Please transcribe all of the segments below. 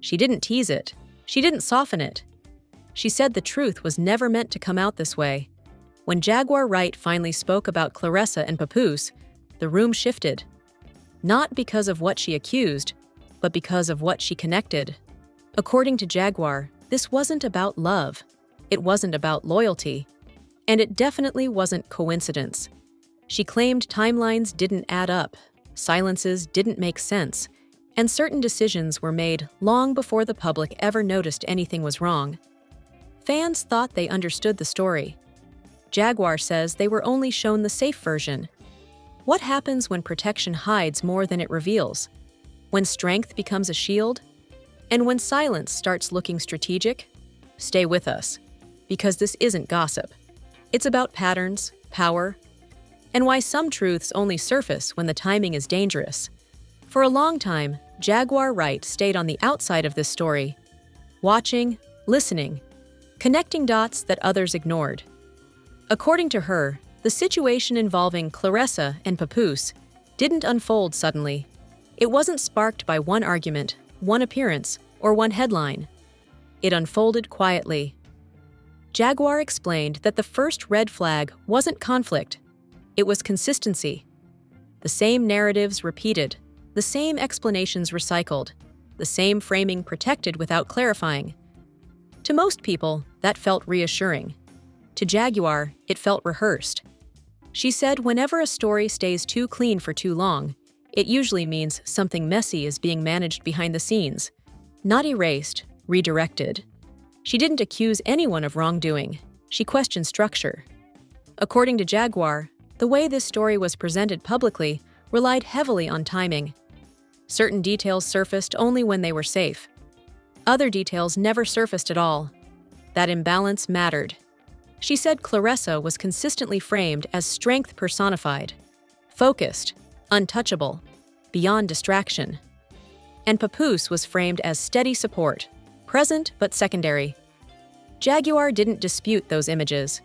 She didn't tease it. She didn't soften it. She said the truth was never meant to come out this way. When Jaguar Wright finally spoke about Claressa and Papoose, the room shifted. Not because of what she accused, but because of what she connected. According to Jaguar, this wasn't about love. It wasn't about loyalty. And it definitely wasn't coincidence. She claimed timelines didn't add up, silences didn't make sense, and certain decisions were made long before the public ever noticed anything was wrong. Fans thought they understood the story. Jaguar says they were only shown the safe version. What happens when protection hides more than it reveals? When strength becomes a shield? And when silence starts looking strategic? Stay with us, because this isn't gossip. It's about patterns, power, and why some truths only surface when the timing is dangerous. For a long time, Jaguar Wright stayed on the outside of this story, watching, listening, connecting dots that others ignored. According to her, the situation involving Claressa and Papoose didn't unfold suddenly. It wasn't sparked by one argument, one appearance, or one headline. It unfolded quietly. Jaguar explained that the first red flag wasn't conflict. It was consistency. The same narratives repeated, the same explanations recycled, the same framing protected without clarifying. To most people, that felt reassuring. To Jaguar, it felt rehearsed. She said whenever a story stays too clean for too long, it usually means something messy is being managed behind the scenes. Not erased, redirected. She didn't accuse anyone of wrongdoing. She questioned structure. According to Jaguar, the way this story was presented publicly relied heavily on timing. Certain details surfaced only when they were safe. Other details never surfaced at all. That imbalance mattered. She said Claressa was consistently framed as strength personified, focused, untouchable, beyond distraction. And Papoose was framed as steady support, present but secondary. Jaguar didn't dispute those images.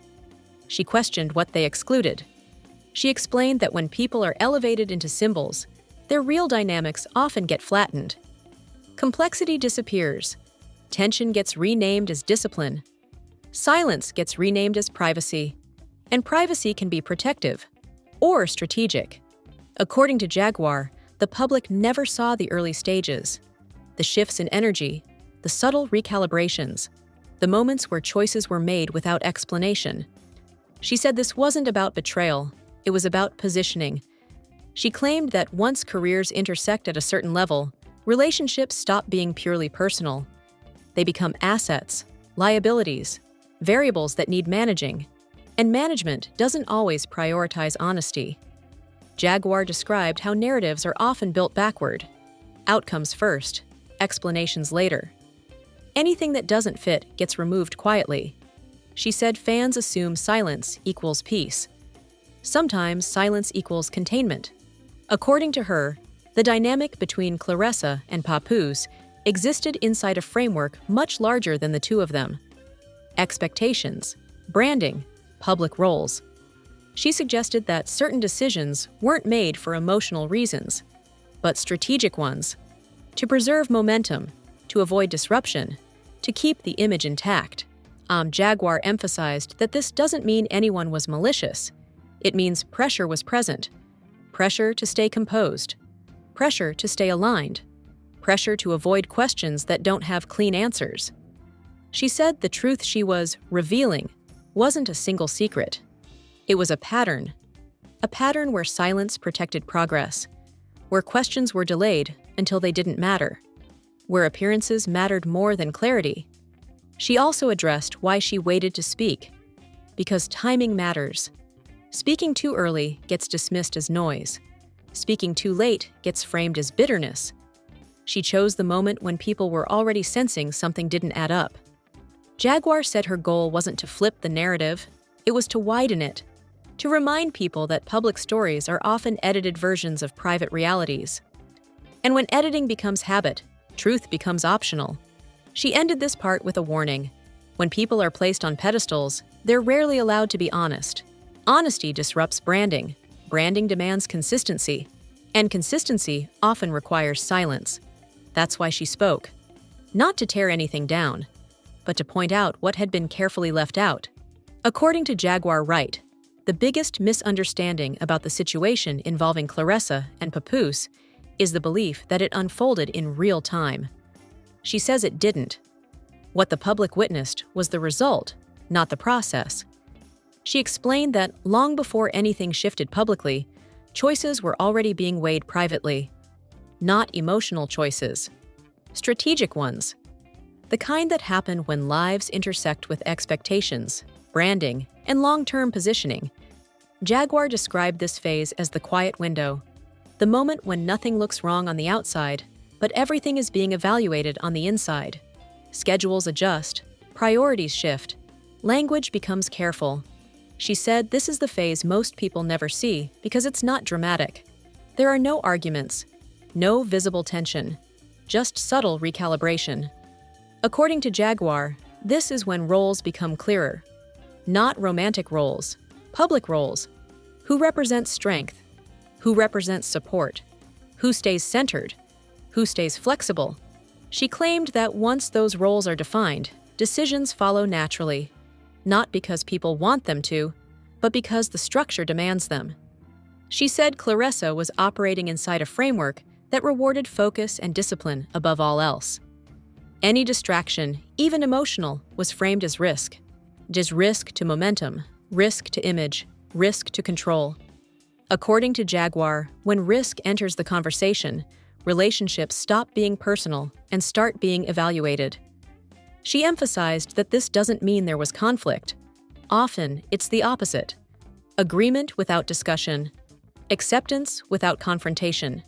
She questioned what they excluded. She explained that when people are elevated into symbols, their real dynamics often get flattened. Complexity disappears. Tension gets renamed as discipline. Silence gets renamed as privacy. And privacy can be protective or strategic. According to Jaguar, the public never saw the early stages, the shifts in energy, the subtle recalibrations, the moments where choices were made without explanation. She said this wasn't about betrayal, it was about positioning. She claimed that once careers intersect at a certain level, relationships stop being purely personal. They become assets, liabilities, variables that need managing, and management doesn't always prioritize honesty. Jaguar described how narratives are often built backward. Outcomes first, explanations later. Anything that doesn't fit gets removed quietly. She said fans assume silence equals peace. Sometimes silence equals containment. According to her, the dynamic between Claressa and Papoose existed inside a framework much larger than the two of them. Expectations, branding, public roles. She suggested that certain decisions weren't made for emotional reasons, but strategic ones, to preserve momentum, to avoid disruption, to keep the image intact. Jaguar emphasized that this doesn't mean anyone was malicious. It means pressure was present. Pressure to stay composed. Pressure to stay aligned. Pressure to avoid questions that don't have clean answers. She said the truth she was revealing wasn't a single secret. It was a pattern where silence protected progress, where questions were delayed until they didn't matter, where appearances mattered more than clarity. She also addressed why she waited to speak. Because timing matters. Speaking too early gets dismissed as noise. Speaking too late gets framed as bitterness. She chose the moment when people were already sensing something didn't add up. Jaguar said her goal wasn't to flip the narrative, it was to widen it, to remind people that public stories are often edited versions of private realities. And when editing becomes habit, truth becomes optional. She ended this part with a warning. When people are placed on pedestals, they're rarely allowed to be honest. Honesty disrupts branding. Branding demands consistency. And consistency often requires silence. That's why she spoke. not to tear anything down, but to point out what had been carefully left out. According to Jaguar Wright, the biggest misunderstanding about the situation involving Claressa and Papoose is the belief that it unfolded in real time. She says it didn't. What the public witnessed was the result, not the process. She explained that long before anything shifted publicly, choices were already being weighed privately. Not emotional choices. Strategic ones. The kind that happen when lives intersect with expectations, branding, and long-term positioning. Jaguar described this phase as the quiet window, the moment when nothing looks wrong on the outside, but everything is being evaluated on the inside. Schedules adjust, priorities shift, language becomes careful. She said this is the phase most people never see because it's not dramatic. There are no arguments, no visible tension, just subtle recalibration. According to Jaguar, this is when roles become clearer. Not romantic roles, public roles. Who represents strength? Who represents support? Who stays centered? Who stays flexible? She claimed that once those roles are defined, decisions follow naturally, not because people want them to, but because the structure demands them. She said Claressa was operating inside a framework that rewarded focus and discipline above all else. Any distraction, even emotional, was framed as risk. Just risk to momentum, risk to image, risk to control. According to Jaguar, when risk enters the conversation, relationships stop being personal and start being evaluated. She emphasized that this doesn't mean there was conflict. Often, it's the opposite. Agreement without discussion. Acceptance without confrontation.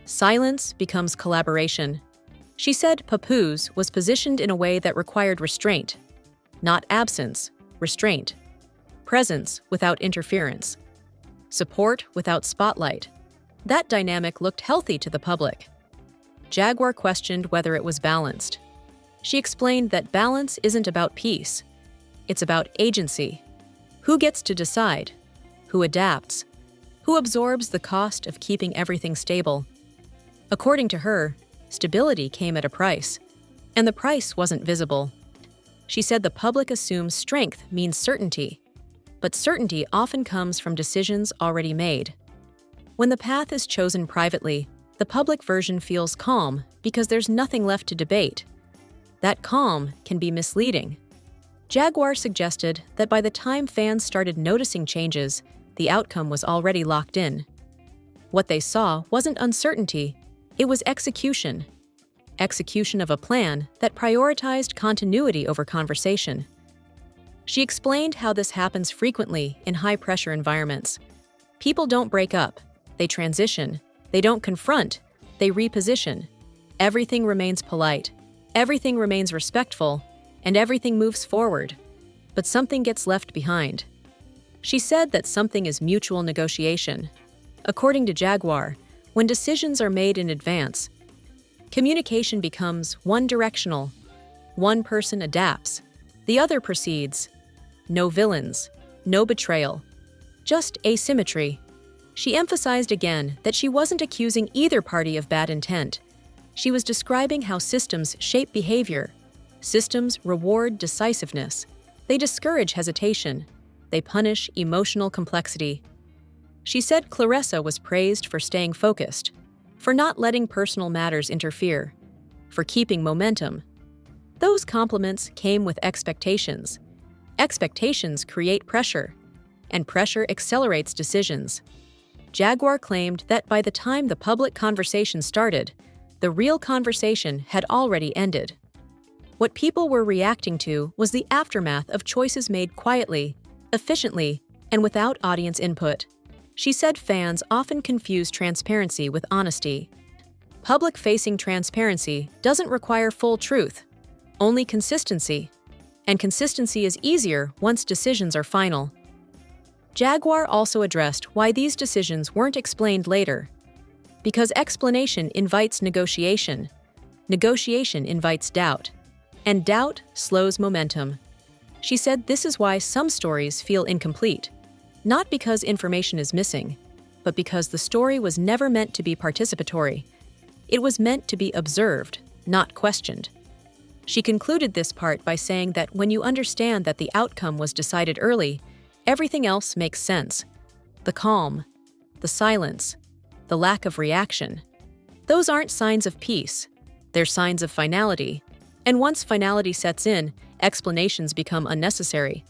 Silence becomes collaboration. She said Papoose was positioned in a way that required restraint. Not absence, restraint. Presence without interference. Support without spotlight. That dynamic looked healthy to the public. Jaguar questioned whether it was balanced. She explained that balance isn't about peace. It's about agency. Who gets to decide? Who adapts? Who absorbs the cost of keeping everything stable? According to her, stability came at a price, and the price wasn't visible. She said the public assumes strength means certainty, but certainty often comes from decisions already made. When the path is chosen privately, the public version feels calm because there's nothing left to debate. That calm can be misleading. Jaguar suggested that by the time fans started noticing changes, the outcome was already locked in. What they saw wasn't uncertainty, it was execution. Execution of a plan that prioritized continuity over conversation. She explained how this happens frequently in high-pressure environments. People don't break up, they transition. They don't confront, they reposition. Everything remains polite, everything remains respectful, and everything moves forward. But something gets left behind. She said that something is mutual negotiation. According to Jaguar, when decisions are made in advance, communication becomes one-directional. One person adapts, the other proceeds. No villains, no betrayal, just asymmetry. She emphasized again that she wasn't accusing either party of bad intent. She was describing how systems shape behavior. Systems reward decisiveness. They discourage hesitation. They punish emotional complexity. She said Claressa was praised for staying focused, for not letting personal matters interfere, for keeping momentum. Those compliments came with expectations. Expectations create pressure, and pressure accelerates decisions. Jaguar claimed that by the time the public conversation started, the real conversation had already ended. What people were reacting to was the aftermath of choices made quietly, efficiently, and without audience input. She said fans often confuse transparency with honesty. Public-facing transparency doesn't require full truth, only consistency. And consistency is easier once decisions are final. Jaguar also addressed why these decisions weren't explained later. Because explanation invites negotiation. Negotiation invites doubt. And doubt slows momentum. She said this is why some stories feel incomplete. Not because information is missing, but because the story was never meant to be participatory. It was meant to be observed, not questioned. She concluded this part by saying that when you understand that the outcome was decided early, everything else makes sense. The calm, the silence, the lack of reaction. Those aren't signs of peace. They're signs of finality. And once finality sets in, explanations become unnecessary.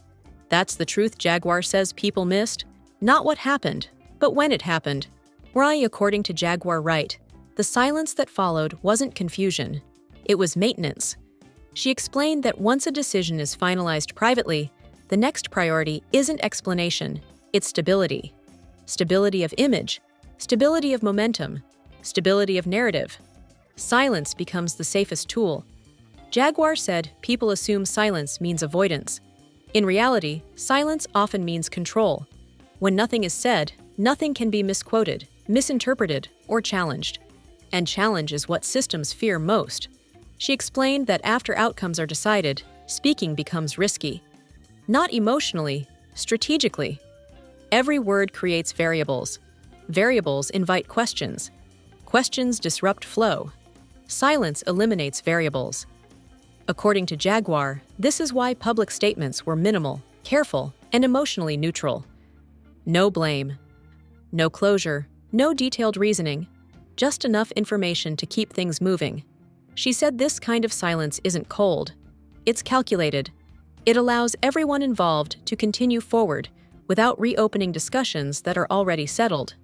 That's the truth Jaguar says people missed. Not what happened, but when it happened. Why, according to Jaguar Wright, the silence that followed wasn't confusion. It was maintenance. She explained that once a decision is finalized privately, the next priority isn't explanation, it's stability. Stability of image, stability of momentum, stability of narrative. Silence becomes the safest tool. Jaguar said people assume silence means avoidance. In reality, silence often means control. When nothing is said, nothing can be misquoted, misinterpreted, or challenged. And challenge is what systems fear most. She explained that after outcomes are decided, speaking becomes risky. Not emotionally, strategically. Every word creates variables. Variables invite questions. Questions disrupt flow. Silence eliminates variables. According to Jaguar, this is why public statements were minimal, careful, and emotionally neutral. No blame. No closure. No detailed reasoning. Just enough information to keep things moving. She said this kind of silence isn't cold. It's calculated. It allows everyone involved to continue forward without reopening discussions that are already settled.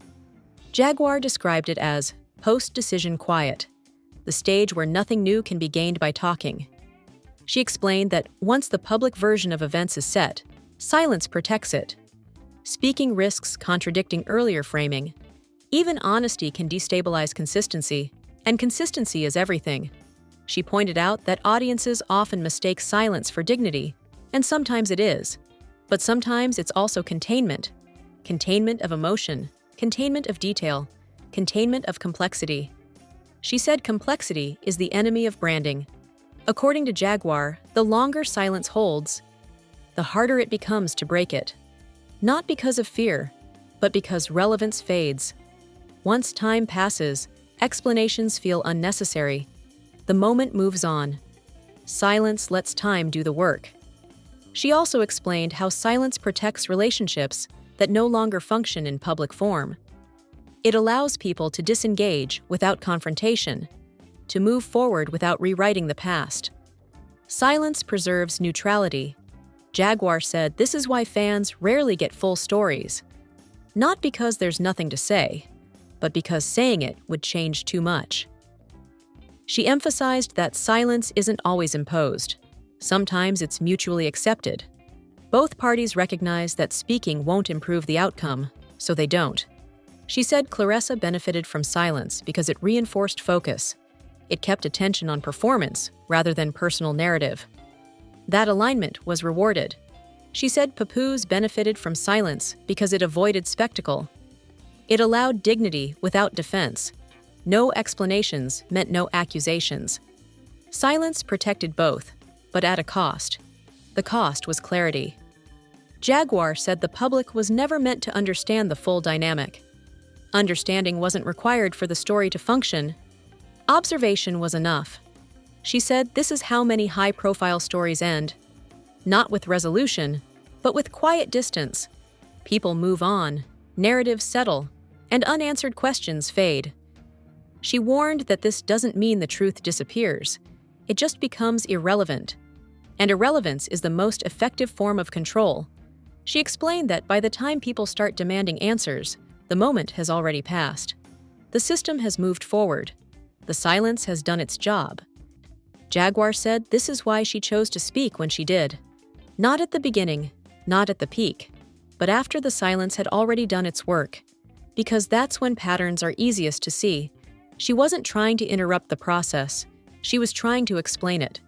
Jaguar described it as post-decision quiet, the stage where nothing new can be gained by talking. She explained that once the public version of events is set, silence protects it. Speaking risks contradicting earlier framing. Even honesty can destabilize consistency, and consistency is everything. She pointed out that audiences often mistake silence for dignity, and sometimes it is. But sometimes it's also containment. Containment of emotion, containment of detail, containment of complexity. She said complexity is the enemy of branding. According to Jaguar, the longer silence holds, the harder it becomes to break it. Not because of fear, but because relevance fades. Once time passes, explanations feel unnecessary. The moment moves on. Silence lets time do the work. She also explained how silence protects relationships that no longer function in public form. It allows people to disengage without confrontation, to move forward without rewriting the past. Silence preserves neutrality. Jaguar said this is why fans rarely get full stories. Not because there's nothing to say, but because saying it would change too much. She emphasized that silence isn't always imposed. Sometimes it's mutually accepted. Both parties recognize that speaking won't improve the outcome, so they don't. She said Claressa benefited from silence because it reinforced focus. It kept attention on performance rather than personal narrative. That alignment was rewarded. She said Papoose benefited from silence because it avoided spectacle. It allowed dignity without defense. No explanations meant no accusations. Silence protected both, but at a cost. The cost was clarity. Jaguar said the public was never meant to understand the full dynamic. Understanding wasn't required for the story to function. Observation was enough. She said this is how many high-profile stories end. Not with resolution, but with quiet distance. People move on, narratives settle, and unanswered questions fade. She warned that this doesn't mean the truth disappears. It just becomes irrelevant. And irrelevance is the most effective form of control. She explained that by the time people start demanding answers, the moment has already passed. The system has moved forward. The silence has done its job. Jaguar said this is why she chose to speak when she did. Not at the beginning, not at the peak, but after the silence had already done its work. Because that's when patterns are easiest to see. She wasn't trying to interrupt the process. She was trying to explain it.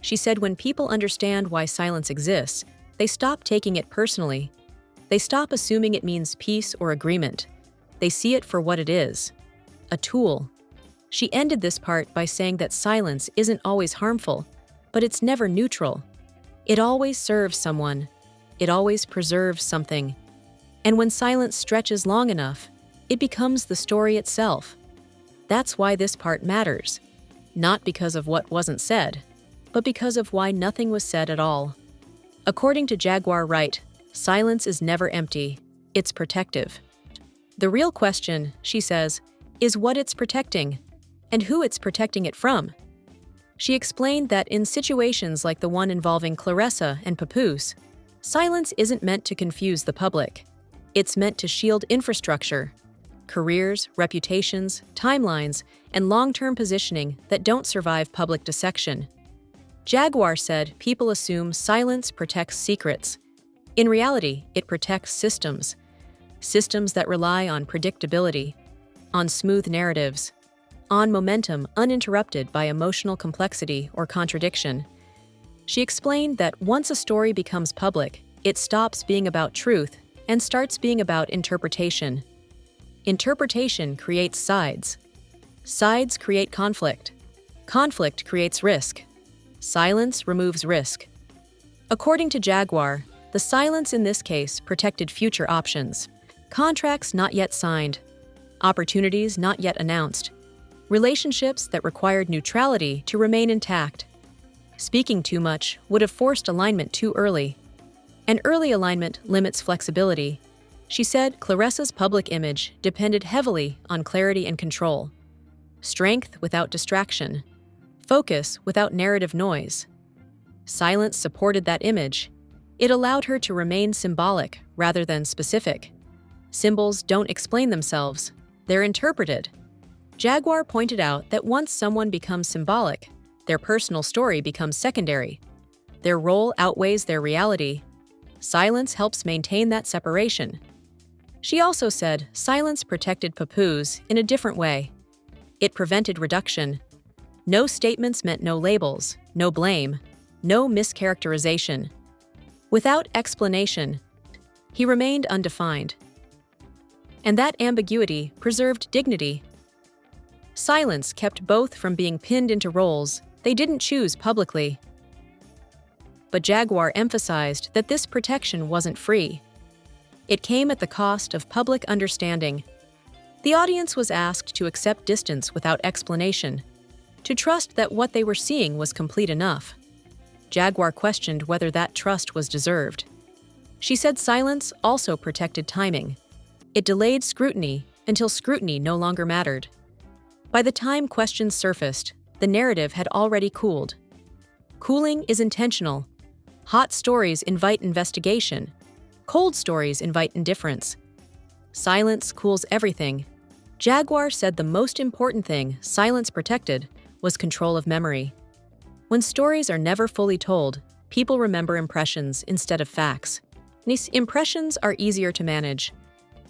She said when people understand why silence exists, they stop taking it personally. They stop assuming it means peace or agreement. They see it for what it is, a tool. She ended this part by saying that silence isn't always harmful, but it's never neutral. It always serves someone. It always preserves something. And when silence stretches long enough, it becomes the story itself. That's why this part matters. Not because of what wasn't said, but because of why nothing was said at all. According to Jaguar Wright, silence is never empty, it's protective. The real question, she says, is what it's protecting, and who it's protecting it from. She explained that in situations like the one involving Claressa and Papoose, silence isn't meant to confuse the public. It's meant to shield infrastructure, careers, reputations, timelines, and long-term positioning that don't survive public dissection. Jaguar said people assume silence protects secrets. In reality, it protects systems. Systems that rely on predictability, on smooth narratives, on momentum uninterrupted by emotional complexity or contradiction. She explained that once a story becomes public, it stops being about truth and starts being about interpretation. Interpretation creates sides. Sides create conflict. Conflict creates risk. Silence removes risk. According to Jaguar, the silence in this case protected future options. Contracts not yet signed. Opportunities not yet announced. Relationships that required neutrality to remain intact. Speaking too much would have forced alignment too early. And early alignment limits flexibility. She said Claressa's public image depended heavily on clarity and control. Strength without distraction. Focus without narrative noise. Silence supported that image. It allowed her to remain symbolic rather than specific. Symbols don't explain themselves, they're interpreted. Jaguar pointed out that once someone becomes symbolic, their personal story becomes secondary. Their role outweighs their reality. Silence helps maintain that separation. She also said silence protected Papoose in a different way. It prevented reduction. No statements meant no labels, no blame, no mischaracterization. Without explanation, he remained undefined. And that ambiguity preserved dignity. Silence kept both from being pinned into roles they didn't choose publicly. But Jaguar emphasized that this protection wasn't free. It came at the cost of public understanding. The audience was asked to accept distance without explanation, to trust that what they were seeing was complete enough. Jaguar questioned whether that trust was deserved. She said silence also protected timing. It delayed scrutiny until scrutiny no longer mattered. By the time questions surfaced, the narrative had already cooled. Cooling is intentional. Hot stories invite investigation. Cold stories invite indifference. Silence cools everything. Jaguar said the most important thing silence protected was control of memory. When stories are never fully told, people remember impressions instead of facts. These impressions are easier to manage.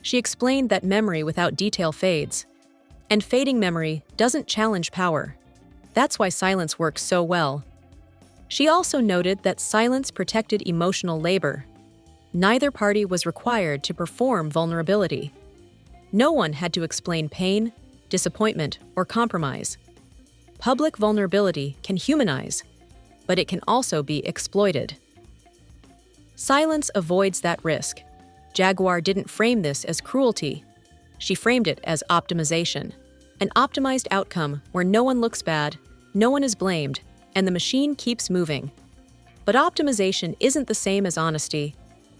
She explained that memory without detail fades, and fading memory doesn't challenge power. That's why silence works so well. She also noted that silence protected emotional labor. Neither party was required to perform vulnerability. No one had to explain pain, disappointment, or compromise. Public vulnerability can humanize, but it can also be exploited. Silence avoids that risk. Jaguar didn't frame this as cruelty. She framed it as optimization, an optimized outcome where no one looks bad, no one is blamed, and the machine keeps moving. But optimization isn't the same as honesty.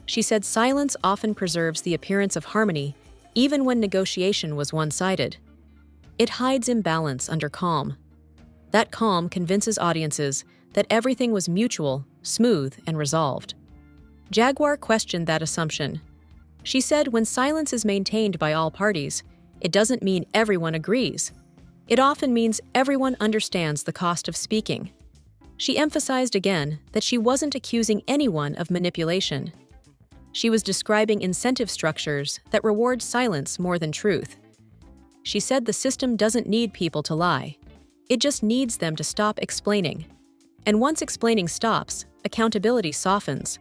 She said silence often preserves the appearance of harmony, even when negotiation was one-sided. It hides imbalance under calm. That calm convinces audiences that everything was mutual, smooth, and resolved. Jaguar questioned that assumption. She said when silence is maintained by all parties, it doesn't mean everyone agrees. It often means everyone understands the cost of speaking. She emphasized again that she wasn't accusing anyone of manipulation. She was describing incentive structures that reward silence more than truth. She said the system doesn't need people to lie. It just needs them to stop explaining. And once explaining stops, accountability softens.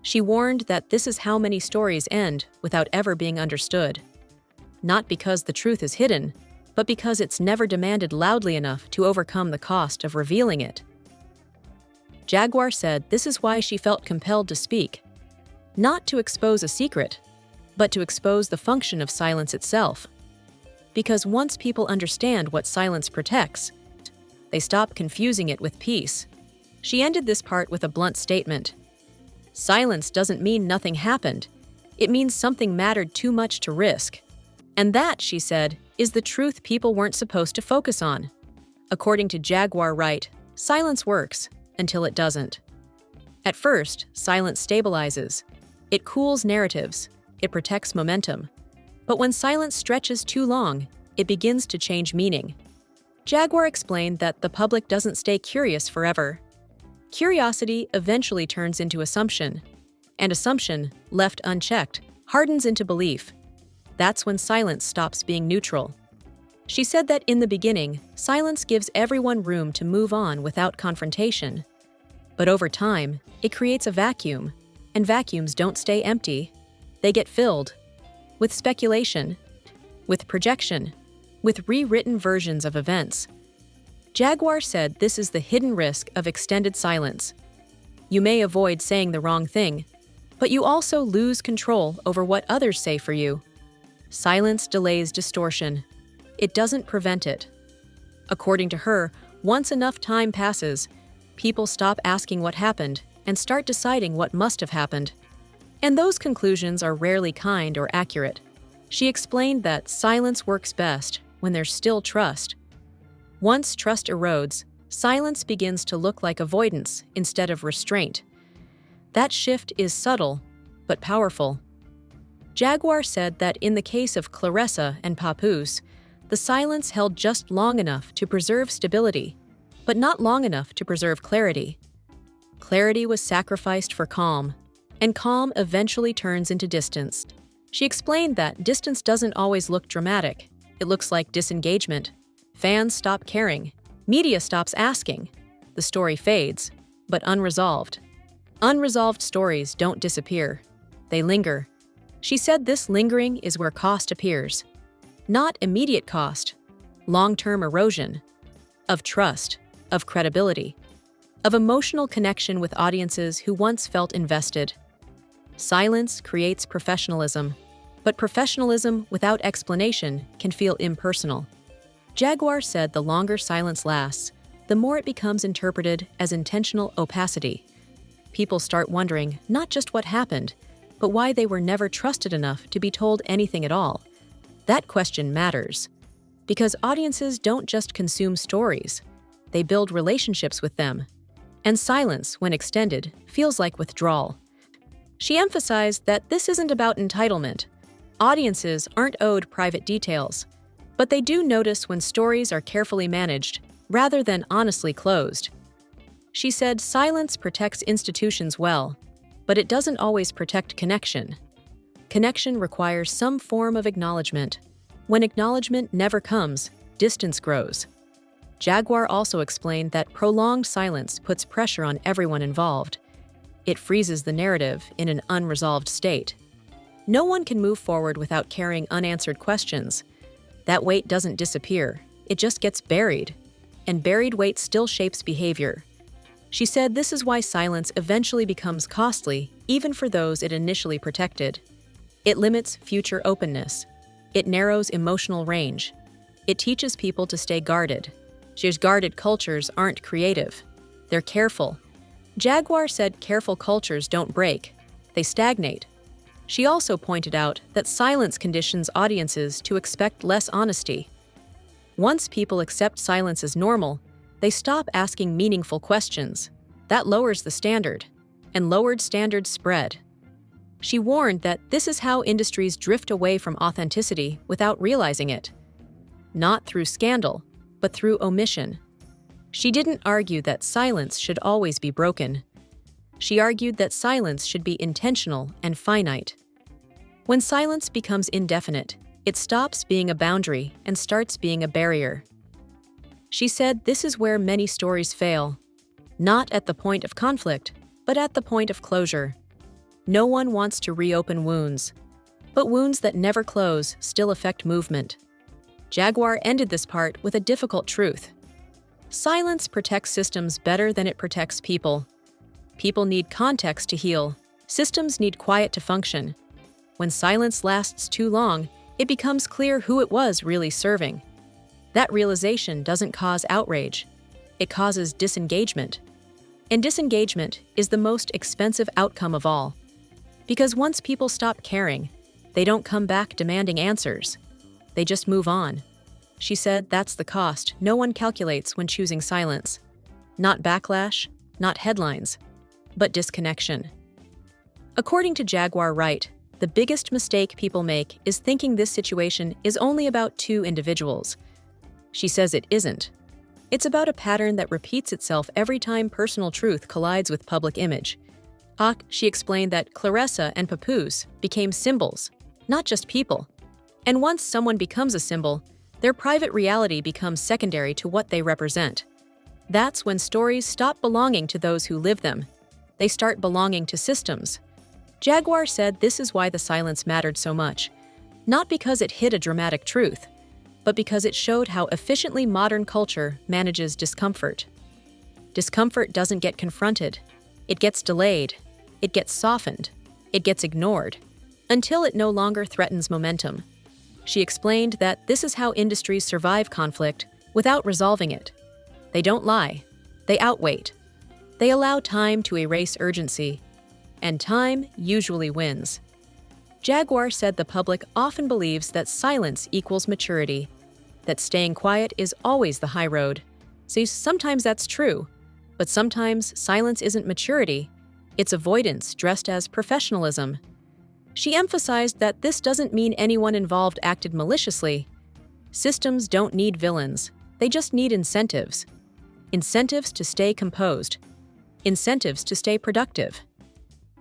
She warned that this is how many stories end without ever being understood. Not because the truth is hidden, but because it's never demanded loudly enough to overcome the cost of revealing it. Jaguar said this is why she felt compelled to speak. Not to expose a secret, but to expose the function of silence itself. Because once people understand what silence protects, they stop confusing it with peace. She ended this part with a blunt statement. Silence doesn't mean nothing happened. It means something mattered too much to risk. And that, she said, is the truth people weren't supposed to focus on. According to Jaguar Wright, silence works until it doesn't. At first, silence stabilizes. It cools narratives. It protects momentum. But when silence stretches too long, it begins to change meaning. Jaguar explained that the public doesn't stay curious forever. Curiosity eventually turns into assumption, and assumption, left unchecked, hardens into belief. That's when silence stops being neutral. She said that in the beginning, silence gives everyone room to move on without confrontation. But over time, it creates a vacuum, and vacuums don't stay empty. They get filled with speculation, with projection, with rewritten versions of events. Jaguar said this is the hidden risk of extended silence. You may avoid saying the wrong thing, but you also lose control over what others say for you. Silence delays distortion. It doesn't prevent it. According to her, once enough time passes, people stop asking what happened and start deciding what must have happened. And those conclusions are rarely kind or accurate. She explained that silence works best when there's still trust. Once trust erodes, silence begins to look like avoidance instead of restraint. That shift is subtle, but powerful. Jaguar said that in the case of Claressa and Papoose, the silence held just long enough to preserve stability, but not long enough to preserve clarity. Clarity was sacrificed for calm, and calm eventually turns into distance. She explained that distance doesn't always look dramatic. It looks like disengagement. Fans stop caring. Media stops asking. The story fades, but unresolved. Unresolved stories don't disappear. They linger. She said this lingering is where cost appears. Not immediate cost, long-term erosion of trust, of credibility, of emotional connection with audiences who once felt invested. Silence creates professionalism, but professionalism without explanation can feel impersonal. Jaguar said the longer silence lasts, the more it becomes interpreted as intentional opacity. People start wondering not just what happened, but why they were never trusted enough to be told anything at all. That question matters, because audiences don't just consume stories, they build relationships with them. And silence, when extended, feels like withdrawal. She emphasized that this isn't about entitlement. Audiences aren't owed private details, but they do notice when stories are carefully managed, rather than honestly closed. She said silence protects institutions well, but it doesn't always protect connection. Connection requires some form of acknowledgement. When acknowledgement never comes, distance grows. Jaguar also explained that prolonged silence puts pressure on everyone involved. It freezes the narrative in an unresolved state. No one can move forward without carrying unanswered questions. That weight doesn't disappear, it just gets buried. And buried weight still shapes behavior. She said this is why silence eventually becomes costly, even for those it initially protected. It limits future openness. It narrows emotional range. It teaches people to stay guarded. Guarded cultures aren't creative. They're careful. Jaguar said careful cultures don't break. They stagnate. She also pointed out that silence conditions audiences to expect less honesty. Once people accept silence as normal, they stop asking meaningful questions. That lowers the standard, and lowered standards spread. She warned that this is how industries drift away from authenticity without realizing it. Not through scandal, but through omission. She didn't argue that silence should always be broken. She argued that silence should be intentional and finite. When silence becomes indefinite, it stops being a boundary and starts being a barrier. She said this is where many stories fail, not at the point of conflict, but at the point of closure. No one wants to reopen wounds, but wounds that never close still affect movement. Jaguar ended this part with a difficult truth. Silence protects systems better than it protects people. People need context to heal. Systems need quiet to function. When silence lasts too long, it becomes clear who it was really serving. That realization doesn't cause outrage. It causes disengagement. And disengagement is the most expensive outcome of all. Because once people stop caring, they don't come back demanding answers. They just move on. She said that's the cost no one calculates when choosing silence. Not backlash, not headlines, but disconnection. According to Jaguar Wright, the biggest mistake people make is thinking this situation is only about two individuals. She says it isn't. It's about a pattern that repeats itself every time personal truth collides with public image. She explained that Claressa and Papoose became symbols, not just people. And once someone becomes a symbol, their private reality becomes secondary to what they represent. That's when stories stop belonging to those who live them. They start belonging to systems. Jaguar said this is why the silence mattered so much, not because it hid a dramatic truth, but because it showed how efficiently modern culture manages discomfort. Discomfort doesn't get confronted. It gets delayed. It gets softened. It gets ignored, until it no longer threatens momentum. She explained that this is how industries survive conflict without resolving it. They don't lie. They outwait. They allow time to erase urgency. And time usually wins. Jaguar said the public often believes that silence equals maturity, that staying quiet is always the high road. See, sometimes that's true, but sometimes silence isn't maturity, it's avoidance dressed as professionalism. She emphasized that this doesn't mean anyone involved acted maliciously. Systems don't need villains, they just need incentives. Incentives to stay composed. Incentives to stay productive.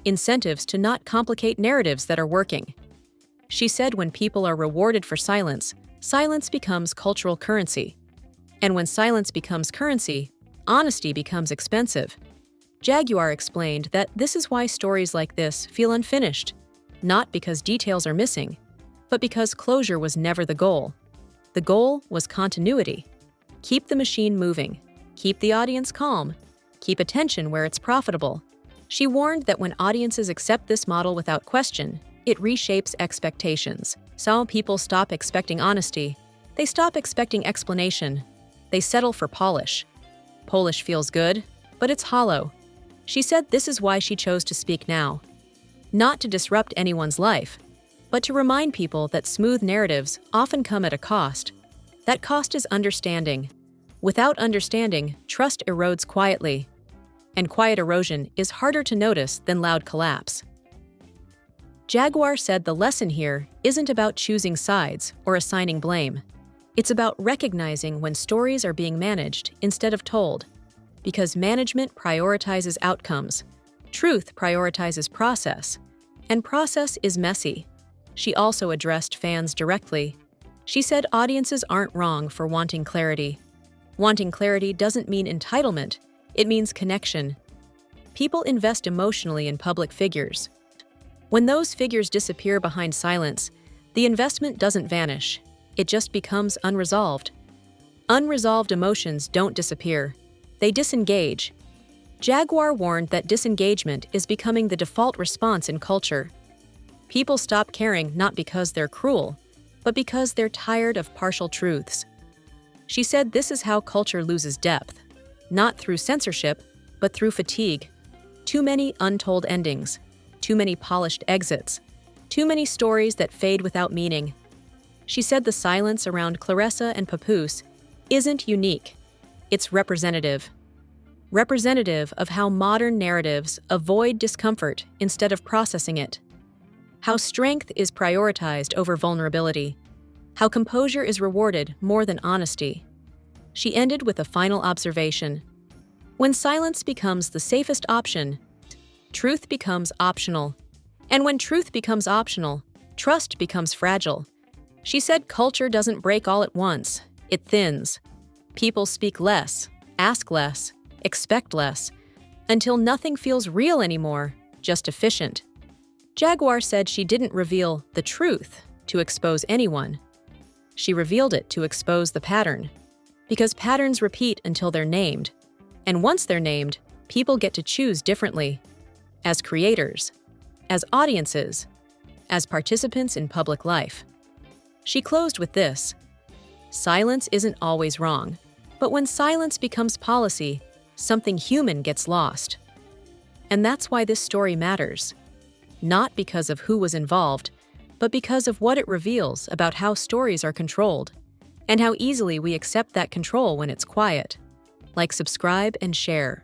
Incentives to not complicate narratives that are working. She said when people are rewarded for silence, silence becomes cultural currency. And when silence becomes currency, honesty becomes expensive. Jaguar explained that this is why stories like this feel unfinished, not because details are missing, but because closure was never the goal. The goal was continuity. Keep the machine moving. Keep the audience calm. Keep attention where it's profitable. She warned that when audiences accept this model without question, it reshapes expectations. So people stop expecting honesty. They stop expecting explanation. They settle for polish. Polish feels good, but it's hollow. She said this is why she chose to speak now. Not to disrupt anyone's life, but to remind people that smooth narratives often come at a cost. That cost is understanding. Without understanding, trust erodes quietly. And quiet erosion is harder to notice than loud collapse. Jaguar said the lesson here isn't about choosing sides or assigning blame. It's about recognizing when stories are being managed instead of told. Because management prioritizes outcomes, truth prioritizes process, and process is messy. She also addressed fans directly. She said audiences aren't wrong for wanting clarity. Wanting clarity doesn't mean entitlement. It means connection. People invest emotionally in public figures. When those figures disappear behind silence, the investment doesn't vanish. It just becomes unresolved. Unresolved emotions don't disappear. They disengage. Jaguar warned that disengagement is becoming the default response in culture. People stop caring not because they're cruel, but because they're tired of partial truths. She said this is how culture loses depth. Not through censorship, but through fatigue. Too many untold endings. Too many polished exits. Too many stories that fade without meaning. She said the silence around Claressa and Papoose isn't unique. It's representative. Representative of how modern narratives avoid discomfort instead of processing it. How strength is prioritized over vulnerability. How composure is rewarded more than honesty. She ended with a final observation. When silence becomes the safest option, truth becomes optional. And when truth becomes optional, trust becomes fragile. She said culture doesn't break all at once, it thins. People speak less, ask less, expect less, until nothing feels real anymore, just efficient. Jaguar said she didn't reveal the truth to expose anyone. She revealed it to expose the pattern. Because patterns repeat until they're named. And once they're named, people get to choose differently. As creators, as audiences, as participants in public life. She closed with this. Silence isn't always wrong, but when silence becomes policy, something human gets lost. And that's why this story matters. Not because of who was involved, but because of what it reveals about how stories are controlled, and how easily we accept that control when it's quiet. Like, subscribe, and share.